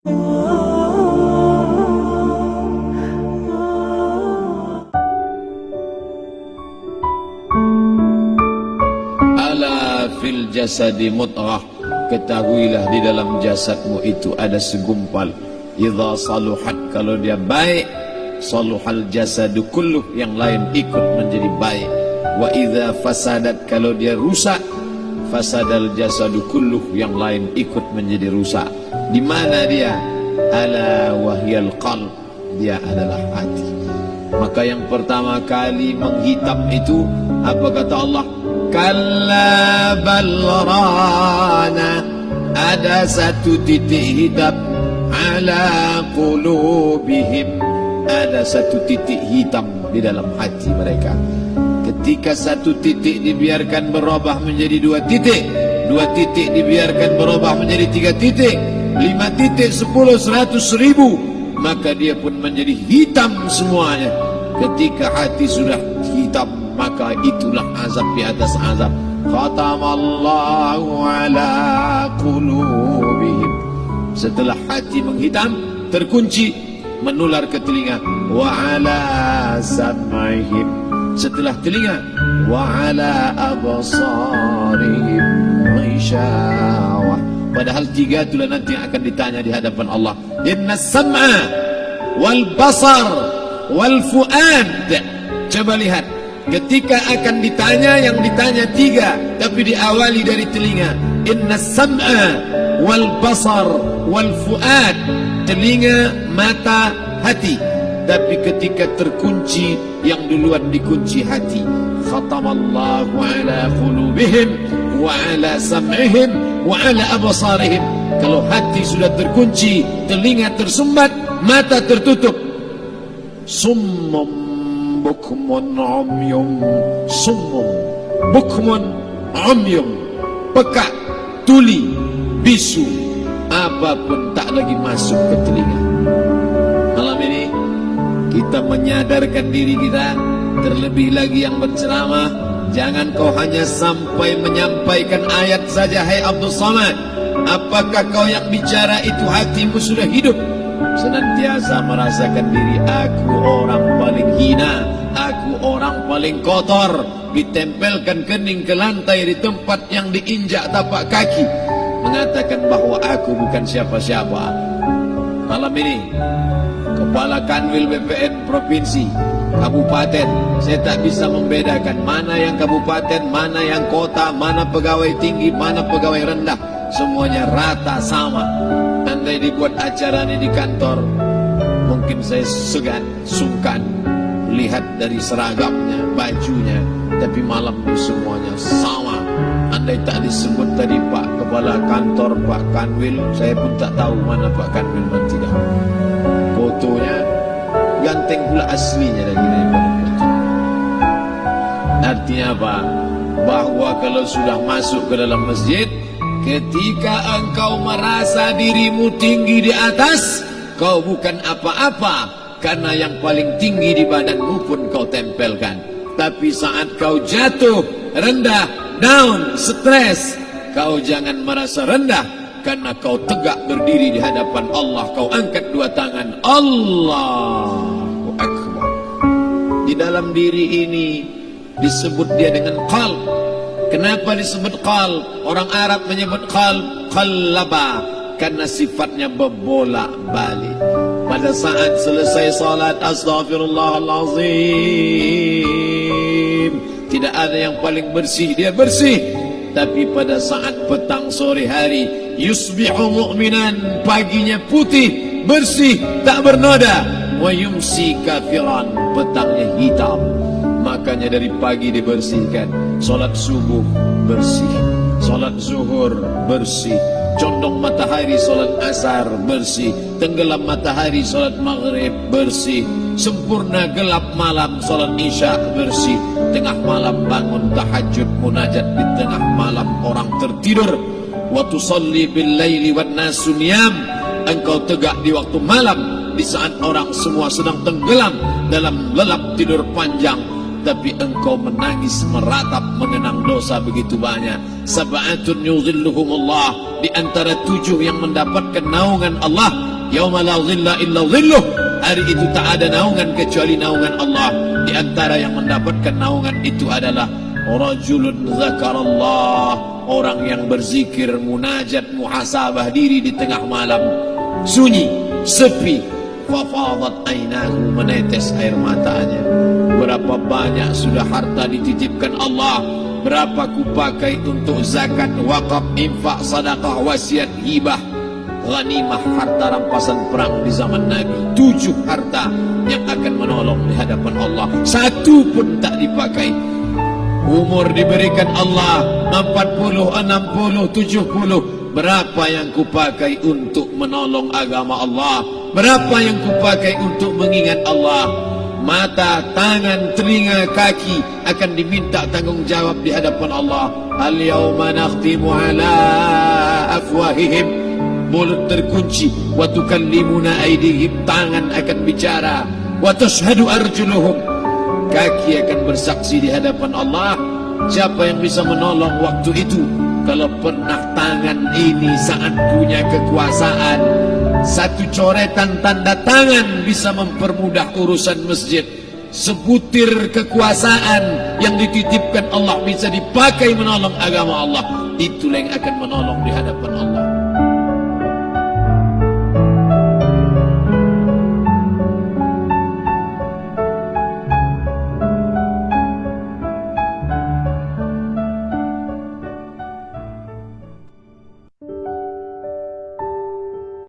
Ala fil jasadi mudghah, ketahuilah di dalam jasadmu itu ada segumpal. Idza saluhat, kalau dia baik, saluhal jasadu kulluh, yang lain ikut menjadi baik. Wa idza fasadat, kalau dia rusak, fasadal jasadu kulluh, yang lain ikut menjadi rusak. Di mana dia? Ala wahyal qalb, dia adalah hati. Maka yang pertama kali menghitam itu apa kata Allah? Kalla bal rana, ada satu titik hitam. Ala qulubihim, ada satu titik hitam di dalam hati mereka. Ketika satu titik dibiarkan berubah menjadi dua titik dibiarkan berubah menjadi 3 titik, 5 titik, 10, 100, 1000, maka dia pun menjadi hitam semuanya. Ketika hati sudah hitam, maka itulah azab di atas azab. Khatamallahu ala qulubihim. Setelah hati menghitam, terkunci, menular ke telinga. Wa ala sam'ihim. Setelah telinga, wa ala absarihim ghisyawah. Padahal 3 itulah nanti yang akan ditanya di hadapan Allah. Inna sam'a wal basar wal fuad. Coba lihat, ketika akan ditanya, yang ditanya 3, tapi diawali dari telinga. Inna sam'a wal basar wal fuad, telinga, mata, hati. Tapi ketika terkunci, yang duluan dikunci hati. Khatamallahu ala qulubihim wa ala sam'ihim wa ala absarihim. Kalau hati sudah terkunci, telinga tersumbat, mata tertutup. Summum bukmun umyum. Summum bukmun umyum, peka, tuli, bisu, apapun tak lagi masuk ke telinga. Malam ini kita menyadarkan diri kita, terlebih lagi yang berceramah, jangan kau hanya sampai menyampaikan ayat saja. Hai Abdul Samad, apakah kau yang bicara itu hatimu sudah hidup? Senantiasa merasakan diri, aku orang paling hina, aku orang paling kotor, ditempelkan kening ke lantai di tempat yang diinjak tapak kaki, mengatakan bahwa aku bukan siapa-siapa. Malam ini Kepala Kanwil BPN Provinsi, Kabupaten, saya tak bisa membedakan mana yang kabupaten, mana yang kota, mana pegawai tinggi, mana pegawai rendah. Semuanya rata sama. Andai dibuat acara ini di kantor, mungkin saya segan, sungkan lihat dari seragamnya, bajunya. Tapi malam ini semuanya sama. Andai tak disebut tadi Pak Kepala Kantor, Pak Kanwil, saya pun tak tahu mana Pak Kanwil dan tidak. Fotonya ganteng pula aslinya daripada foto. Artinya apa? Bahwa kalau sudah masuk ke dalam masjid, ketika engkau merasa dirimu tinggi di atas, kau bukan apa-apa, karena yang paling tinggi di badanmu pun kau tempelkan. Tapi saat kau jatuh, rendah, down, stres, kau jangan merasa rendah, karena kau tegak berdiri di hadapan Allah. Kau angkat 2 tangan, Allahu Akbar. Di dalam diri ini disebut dia dengan qalb. Kenapa disebut qalb? Orang Arab menyebut qalb, qallaba, karena sifatnya berbolak-balik. Pada saat selesai salat, astaghfirullahalazim, tidak ada yang paling bersih, dia bersih. Tapi pada saat petang sore hari, yusbihu mu'minan, paginya putih, bersih, tak bernoda. Wa yumsi kafiran, petangnya hitam. Makanya dari pagi dibersihkan. Salat subuh bersih, salat zuhur bersih, condong matahari salat asar bersih, tenggelam matahari salat maghrib bersih, sempurna gelap malam salat isya bersih, tengah malam bangun tahajud munajat di tengah malam orang tertidur. Wa tusalli bil laili wan nasu niyam, engkau tegak di waktu malam di saat orang semua sedang tenggelam dalam lelap tidur panjang, tapi engkau menangis meratap mengenang dosa begitu banyak. Sab'atun yuzilluhumullah, di antara 7 yang mendapatkan naungan Allah, yauma la dhilla illa dhilluh. Hari itu tak ada naungan kecuali naungan Allah. Di antara yang mendapatkan naungan itu adalah rajulun zakarallah, orang yang berzikir, munajat, muhasabah diri di tengah malam, sunyi, sepi, fafadat ainahu, menetes air matanya. Berapa banyak sudah harta dititipkan Allah, berapa kupakai untuk zakat, wakaf, infak, sedekah, wasiat, hibah, ghanimah, harta rampasan perang di zaman Nabi. 7 harta yang akan menolong di hadapan Allah, 1 pun tak dipakai. Umur diberikan Allah 40, 60, 70. Berapa yang kupakai untuk menolong agama Allah? Berapa yang kupakai untuk mengingat Allah? Mata, tangan, telinga, kaki akan diminta tanggung jawab di hadapan Allah. Al-yawma nakhtimu ala afwahihim, mulut terkunci, wa tukallimuna aydihim, tangan akan bicara, wa tashhadu arjuluhum, kaki akan bersaksi di hadapan Allah. Siapa yang bisa menolong waktu itu? Kalau pernah tangan ini saat punya kekuasaan, 1 coretan tanda tangan bisa mempermudah urusan masjid. Sebutir kekuasaan yang dititipkan Allah bisa dipakai menolong agama Allah. Itulah yang akan menolong di hadapan Allah.